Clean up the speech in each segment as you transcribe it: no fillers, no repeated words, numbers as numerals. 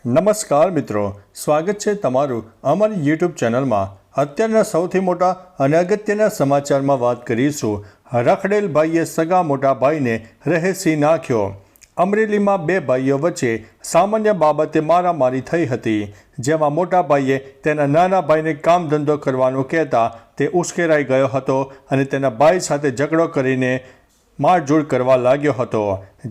નમસ્કાર મિત્રો, સ્વાગત છે તમારું અમારી યુટ્યુબ ચેનલમાં। અત્યારના સૌથી મોટા અને અગત્યના સમાચારમાં વાત કરીશું। રખડેલ ભાઈએ સગા મોટા ભાઈને રહેસી નાખ્યો। અમરેલીમાં બે ભાઈઓ વચ્ચે સામાન્ય બાબતે મારામારી થઈ હતી, જેમાં મોટા ભાઈએ તેના નાના ભાઈને કામ ધંધો કરવાનું કહેતા તે ઉશ્કેરાઈ ગયો હતો અને તેના ભાઈ સાથે ઝઘડો કરીને મારઝૂડ કરવા લાગ્યો હતો,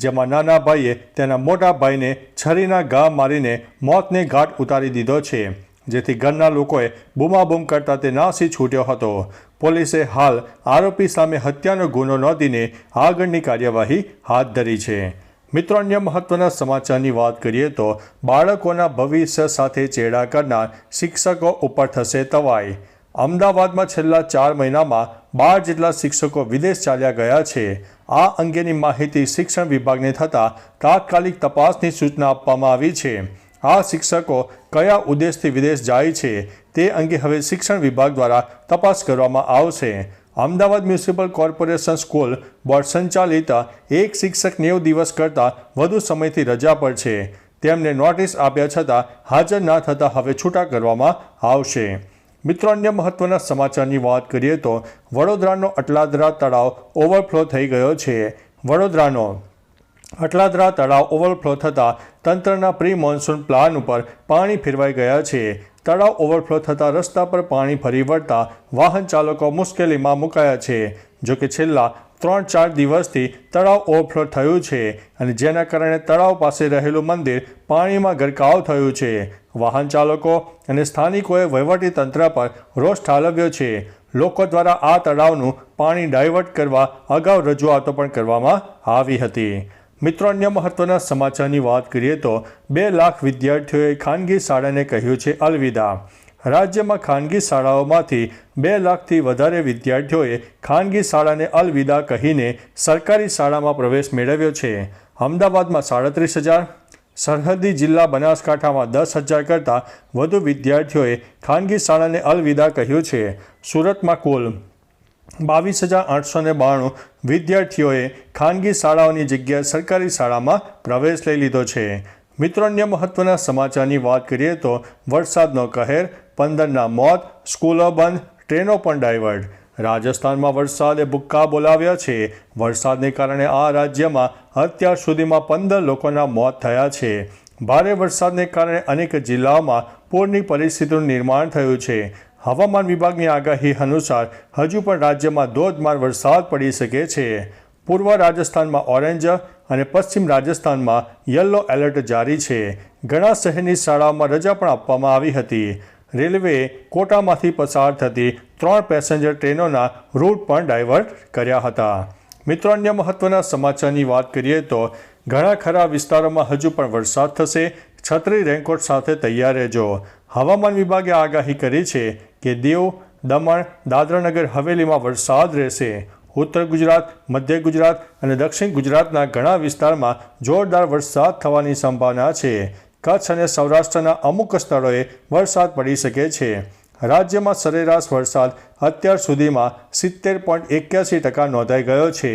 જેમાં નાના ભાઈએ તેના મોટા ભાઈને છરીના ઘા મારીને મોતને ઘાટ ઉતારી દીધો છે, જેથી ઘરના લોકોએ બૂમાબૂમ કરતા તે નાસી છૂટ્યો હતો। પોલીસે હાલ આરોપી સામે હત્યાનો ગુનો નોંધીને આગળની કાર્યવાહી હાથ ધરી છે। મિત્રો, અન્ય મહત્વના સમાચારની વાત કરીએ તો બાળકોના ભવિષ્ય સાથે ચેડા કરનાર શિક્ષકો ઉપર થશે તવાઈ। અમદાવાદમાં છેલ્લા 4 મહિનામાં 12 જેટલા શિક્ષકો વિદેશ ચાલ્યા ગયા છે। આ અંગેની માહિતી શિક્ષણ વિભાગને થતાં તાત્કાલિક તપાસની સૂચના આપવામાં આવી છે। આ શિક્ષકો કયા ઉદ્દેશથી વિદેશ જાય છે તે અંગે હવે શિક્ષણ વિભાગ દ્વારા તપાસ કરવામાં આવશે। Ahmedabad municipal corporation school board સંચાલિત એક શિક્ષક 90 દિવસ કરતાં વધુ સમયથી રજા પર છે। તેમને નોટિસ આપ્યા છતાં હાજર ના થતાં હવે છૂટા કરવામાં આવશે। મિત્રો, અન્ય મહત્વના સમાચારની વાત કરીએ તો વડોદરાનો અટલાદરા તળાવ ઓવરફ્લો થઈ ગયો છે। વડોદરાનો અટલાદરા તળાવ ઓવરફ્લો થતાં તંત્રના પ્રી મોન્સૂન પ્લાન ઉપર પાણી ફેરવાઈ ગયા છે। તળાવ ઓવરફ્લો થતાં રસ્તા પર પાણી ફરી વળતા વાહન ચાલકો મુશ્કેલીમાં મુકાયા છે। જોકે છેલ્લા 3-4 દિવસથી તળાવ ઓવરફ્લો થયું છે અને જેના કારણે તળાવ પાસે રહેલું મંદિર પાણીમાં ગરકાવ થયું છે। વાહન ચાલકો અને સ્થાનિકોએ વહીવટીતંત્ર પર રોષ ઠાલવ્યો છે। લોકો દ્વારા આ તળાવનું પાણી ડાયવર્ટ કરવા અગાઉ રજૂઆતો પણ કરવામાં આવી હતી। મિત્રો, અન્ય મહત્વના સમાચારની વાત કરીએ તો 2 લાખ વિદ્યાર્થીઓએ ખાનગી શાળાને કહ્યું છે અલવિદા। રાજ્યમાં ખાનગી શાળાઓમાંથી 2 લાખથી વધારે વિદ્યાર્થીઓએ ખાનગી શાળાને અલવિદા કહીને સરકારી શાળામાં પ્રવેશ મેળવ્યો છે। અમદાવાદમાં 37,000, સરહદી જિલ્લા બનાસકાંઠામાં 10,000 કરતાં વધુ વિદ્યાર્થીઓએ ખાનગી શાળાને અલવિદા કહ્યું છે। સુરતમાં કુલ 22,892 વિદ્યાર્થીઓએ ખાનગી શાળાઓની જગ્યાએ સરકારી શાળામાં પ્રવેશ લઈ લીધો છે। મિત્રો, અન્ય મહત્વના સમાચારની વાત કરીએ તો વરસાદનો કહેર, 15ના મોત, સ્કૂલો બંધ, ટ્રેનો પણ ડાયવર્ટ। રાજસ્થાનમાં વરસાદે ભૂક્કા બોલાવ્યા છે। વરસાદને કારણે આ રાજ્યમાં અત્યાર સુધીમાં 15 લોકોના મોત થયા છે। ભારે વરસાદને કારણે અનેક જિલ્લાઓમાં પૂરની પરિસ્થિતિનું નિર્માણ થયું છે। હવામાન વિભાગની આગાહી અનુસાર હજુ પણ રાજ્યમાં ધોધમાર વરસાદ પડી શકે છે। પૂર્વ રાજસ્થાનમાં ઓરેન્જ અને પશ્ચિમ રાજસ્થાનમાં યલો એલર્ટ જારી છે। ઘણા શહેરની શાળાઓમાં રજા પણ આપવામાં આવી હતી। રેલવેએ કોટામાંથી પસાર થતી 3 પેસેન્જર ટ્રેનોના રૂટ પણ ડાયવર્ટ કર્યા હતા। મિત્રો, અન્ય મહત્વના સમાચારની વાત કરીએ તો ઘણા ખરા વિસ્તારોમાં હજુ પણ વરસાદ થશે। છત્રી રેનકોટ સાથે તૈયાર રહેજો। હવામાન વિભાગે આગાહી કરી છે કે દીવ, દમણ, દાદરાનગર હવેલીમાં વરસાદ રહેશે। ઉત્તર ગુજરાત, મધ્ય ગુજરાત અને દક્ષિણ ગુજરાતના ઘણા વિસ્તારમાં જોરદાર વરસાદ થવાની સંભાવના છે। કચ્છ અને સૌરાષ્ટ્રના અમુક સ્થળોએ વરસાદ પડી શકે છે। રાજ્યમાં સરેરાશ વરસાદ અત્યાર સુધીમાં 70.81% નોંધાઈ ગયો છે।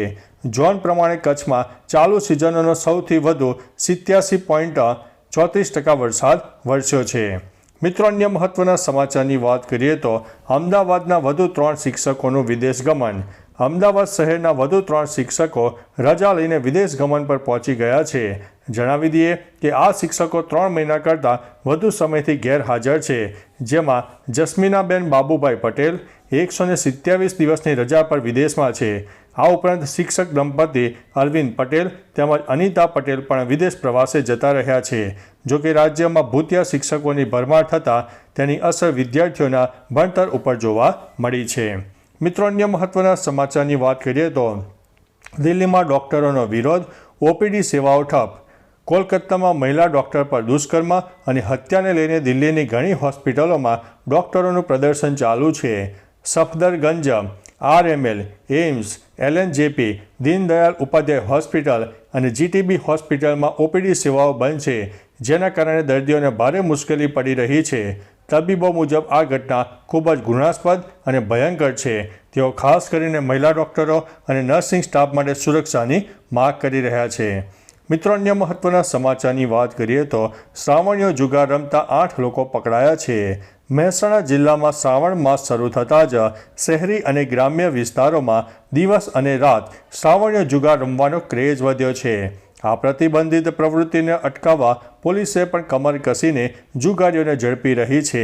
ઝોન પ્રમાણે કચ્છમાં ચાલુ સિઝનનો સૌથી વધુ 87.34% વરસાદ વરસ્યો છે। મિત્રો, અન્ય મહત્વના સમાચારની વાત કરીએ તો અમદાવાદના વધુ 3 શિક્ષકોનું વિદેશ ગમન। અમદાવાદ શહેરના વધુ 3 શિક્ષકો રજા લઈને વિદેશ ગમન પર પહોંચી ગયા છે। જણાવી દઈએ કે આ શિક્ષકો 3 મહિના કરતાં વધુ સમયથી ગેરહાજર છે, જેમાં જસ્મીનાબેન બાબુભાઈ પટેલ 127 દિવસની રજા પર વિદેશમાં છે। આ ઉપરાંત શિક્ષક દંપતી અરવિંદ પટેલ તેમજ અનિતા પટેલ પણ વિદેશ પ્રવાસે જતા રહ્યા છે। જોકે રાજ્યમાં ભૂતિયા શિક્ષકોની ભરમાર થતાં તેની અસર વિદ્યાર્થીઓના ભણતર ઉપર જોવા મળી છે। મિત્રો, અન્ય મહત્વના સમાચારની વાત કરીએ તો દિલ્હીમાં ડોક્ટરોનો વિરોધ, ઓપીડી સેવાઓ ઠપ। કોલકાતામાં મહિલા ડોક્ટર પર દુષ્કર્મ અને હત્યાને લઈને દિલ્હીની ઘણી હોસ્પિટલોમાં ડોક્ટરોનું પ્રદર્શન ચાલુ છે। Safdarjung, RML, AIIMS, LNJP, Deendayal Upadhyay hospital અને GTB હોસ્પિટલમાં ઓપીડી સેવાઓ બંધ છે, જેના કારણે દર્દીઓને ભારે મુશ્કેલી પડી રહી છે। તબીબો મુજબ આ ઘટના ખૂબ જ ઘૃણાસ્પદ અને ભયંકર છે। તેઓ ખાસ કરીને મહિલા ડોક્ટરો અને નર્સિંગ સ્ટાફ માટે સુરક્ષાની માગ કરી રહ્યા છે। મિત્રો, અન્ય મહત્વના સમાચારની વાત કરીએ તો શ્રાવણીયો જુગાર રમતા 8 લોકો પકડાયા છે. મહેસાણા જિલ્લામાં શ્રાવણ માસ શરૂ થતાં જ શહેરી અને ગ્રામ્ય વિસ્તારોમાં દિવસ અને રાત શ્રાવણીયો જુગાર રમવાનો ક્રેઝ વધ્યો છે. આ પ્રતિબંધિત પ્રવૃત્તિને અટકાવવા પોલીસે પણ કમર કસીને જુગારીઓને ઝડપી રહી છે.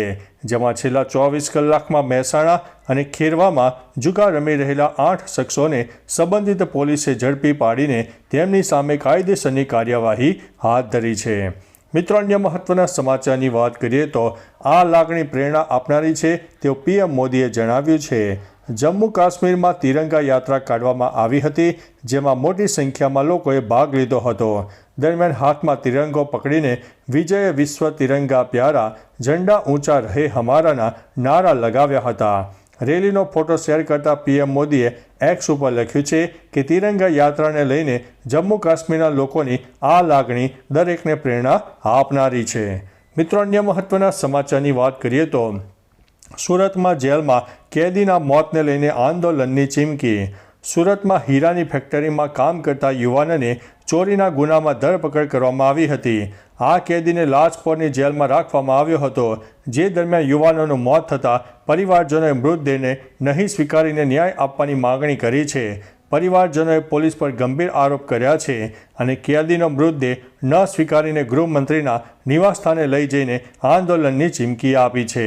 જેમાં છેલ્લા 24 કલાકમાં મહેસાણા અને ખેરવામાં જુગાર રમી રહેલા 8 શખ્સોને સંબંધિત પોલીસે ઝડપી પાડીને તેમની સામે કાયદેસરની કાર્યવાહી હાથ ધરી છે. મિત્રો, અન્ય મહત્વના સમાચારની વાત કરીએ તો આ લાગણી પ્રેરણા આપનારી છે તેવું પીએમ મોદીએ જણાવ્યું છે. જમ્મુ કાશ્મીરમાં તિરંગા યાત્રા કાઢવામાં આવી હતી, જેમાં મોટી સંખ્યામાં લોકોએ ભાગ લીધો હતો. દરમિયાન હાથમાં તિરંગો પકડીને વિજય વિશ્વ તિરંગા પ્યારા, ઝંડા ઊંચા રહે હમારાના નારા લગાવ્યા હતા. રેલીનો ફોટો શેર કરતા પીએમ મોદીએ એક્સ ઉપર લખ્યું છે કે તિરંગા યાત્રાને લઈને જમ્મુ કાશ્મીરના લોકોની આ લાગણી દરેકને પ્રેરણા આપનારી છે. મિત્રો, અન્ય મહત્વના સમાચારની વાત કરીએ તો સુરતમાં જેલમાં કેદીના મોતને લઈને આંદોલનની ચીમકી. સુરતમાં હીરાની ફેક્ટરીમાં કામ કરતા યુવાનને ચોરીના ગુનામાં ધરપકડ કરવામાં આવી હતી. આ કેદીને લાજપોરની જેલમાં રાખવામાં આવ્યો હતો, જે દરમિયાન યુવાનોનું મોત થતાં પરિવારજનોએ મૃતદેહને નહીં સ્વીકારીને ન્યાય આપવાની માગણી કરી છે. પરિવારજનોએ પોલીસ પર ગંભીર આરોપ કર્યા છે અને કેદીનો મૃતદેહ ન સ્વીકારીને ગૃહમંત્રીના નિવાસસ્થાને લઈ જઈને આંદોલનની ચીમકી આપી છે.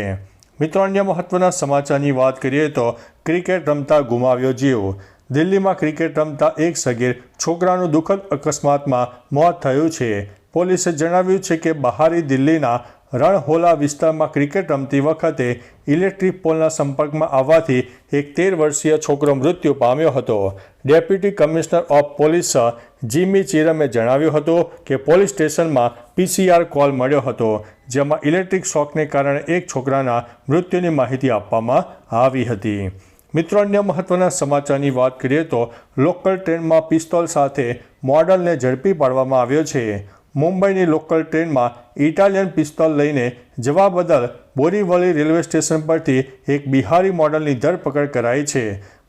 મિત્રો, અન્ય મહત્વના સમાચારની વાત કરીએ તો ક્રિકેટ રમતા ગુમાવ્યો જીવ. દિલ્હીમાં ક્રિકેટ રમતા એક સગીર છોકરાનું દુઃખદ અકસ્માતમાં મોત થયું છે. પોલીસે જણાવ્યું છે કે બહારી દિલ્હીના રણહોલા વિસ્તારમાં ક્રિકેટ રમતી વખતે ઇલેક્ટ્રિક પોલના સંપર્કમાં આવવાથી એક 13 વર્ષીય છોકરો મૃત્યુ પામ્યો હતો. Deputy commissioner of police Jimmy ચીરમે જણાવ્યું હતું કે પોલીસ સ્ટેશનમાં PCR કોલ મળ્યો હતો, જેમાં ઇલેક્ટ્રિક શોકને કારણે એક છોકરાના મૃત્યુની માહિતી આપવામાં આવી હતી. મિત્રો, અન્ય મહત્વના સમાચારની વાત કરીએ તો લોકલ ટ્રેનમાં પિસ્તોલ સાથે મોડલને ઝડપી પાડવામાં આવ્યો છે. મુંબઈની લોકલ ટ્રેનમાં ઇટાલિયન પિસ્તોલ લઈને જવા બદલ બોરીવલી રેલવે સ્ટેશન પરથી એક બિહારી મોડલની ધરપકડ કરાઈ છે.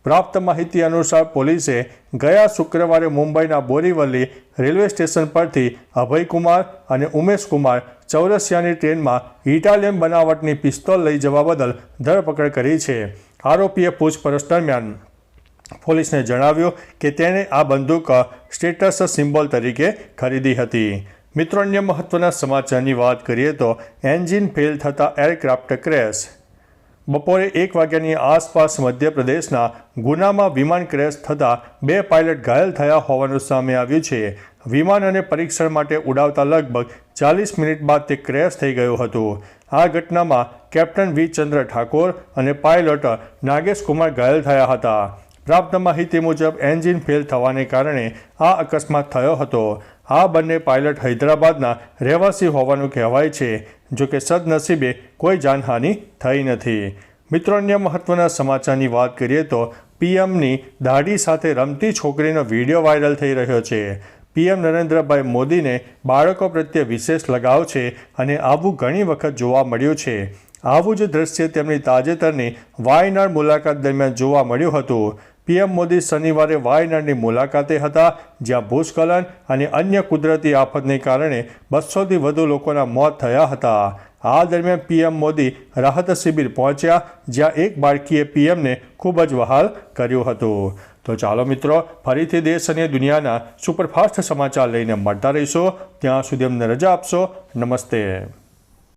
પ્રાપ્ત માહિતી અનુસાર પોલીસે ગયા શુક્રવારે મુંબઈના બોરીવલી રેલવે સ્ટેશન પરથી અભયકુમાર અને ઉમેશકુમાર ચૌરસિયાની ટ્રેનમાં ઇટાલિયન બનાવટની પિસ્તોલ લઈ જવા બદલ ધરપકડ કરી છે. આરોપીએ પૂછપરછ દરમિયાન પોલીસને જણાવ્યું કે તેણે આ બંદૂક સ્ટેટસ સિમ્બોલ તરીકે ખરીદી હતી. મિત્રો, અન્ય મહત્વના સમાચારની વાત કરીએ તો એન્જિન ફેલ થતા એરક્રાફ્ટ ક્રેશ. બપોરે 1 વાગ્યાની આસપાસ મધ્યપ્રદેશના ગુનામાં વિમાન ક્રેશ થતાં 2 પાયલટ ઘાયલ થયા હોવાનું સામે આવ્યું છે. વિમાનને પરીક્ષણ માટે ઉડાવતા લગભગ 40 મિનિટ બાદ તે ક્રેશ થઈ ગયું હતું. આ ઘટનામાં કેપ્ટન વી ચંદ્ર ઠાકોર અને પાયલોટ નાગેશ કુમાર ઘાયલ થયા હતા. પ્રાપ્ત માહિતી મુજબ એન્જિન ફેલ થવાને કારણે આ અકસ્માત થયો હતો. આ બંને પાયલટ હૈદરાબાદના રહેવાસી હોવાનું કહેવાય છે. જોકે સદનસીબે કોઈ જાનહાનિ થઈ નથી. મિત્રો, અન્ય મહત્વના સમાચારની વાત કરીએ તો પીએમની દાઢી સાથે રમતી છોકરીનો વિડીયો વાયરલ થઈ રહ્યો છે. પીએમ નરેન્દ્રભાઈ મોદીને બાળકો પ્રત્યે વિશેષ લગાવ છે અને આવું ઘણી વખત જોવા મળ્યું છે. આવું જ દ્રશ્ય તેમની તાજેતરની વાયનાડ મુલાકાત દરમિયાન જોવા મળ્યું હતું. પીએમ મોદી શનિવારે વાયનાડની મુલાકાતે હતા, જ્યાં ભૂસ્ખલન અને અન્ય કુદરતી આફતને કારણે 200થી વધુ લોકોના મોત થયા હતા. આ દરમિયાન પીએમ મોદી રાહત શિબિર પહોંચ્યા, જ્યાં એક બાળકીએ પીએમને ખૂબ જ વહાલ કર્યું હતું. તો ચાલો મિત્રો, ફરીથી દેશ અને દુનિયાના સુપરફાસ્ટ સમાચાર લઈને મળતા રહીશો. ત્યાં સુધી અમને રજા આપશો. નમસ્તે.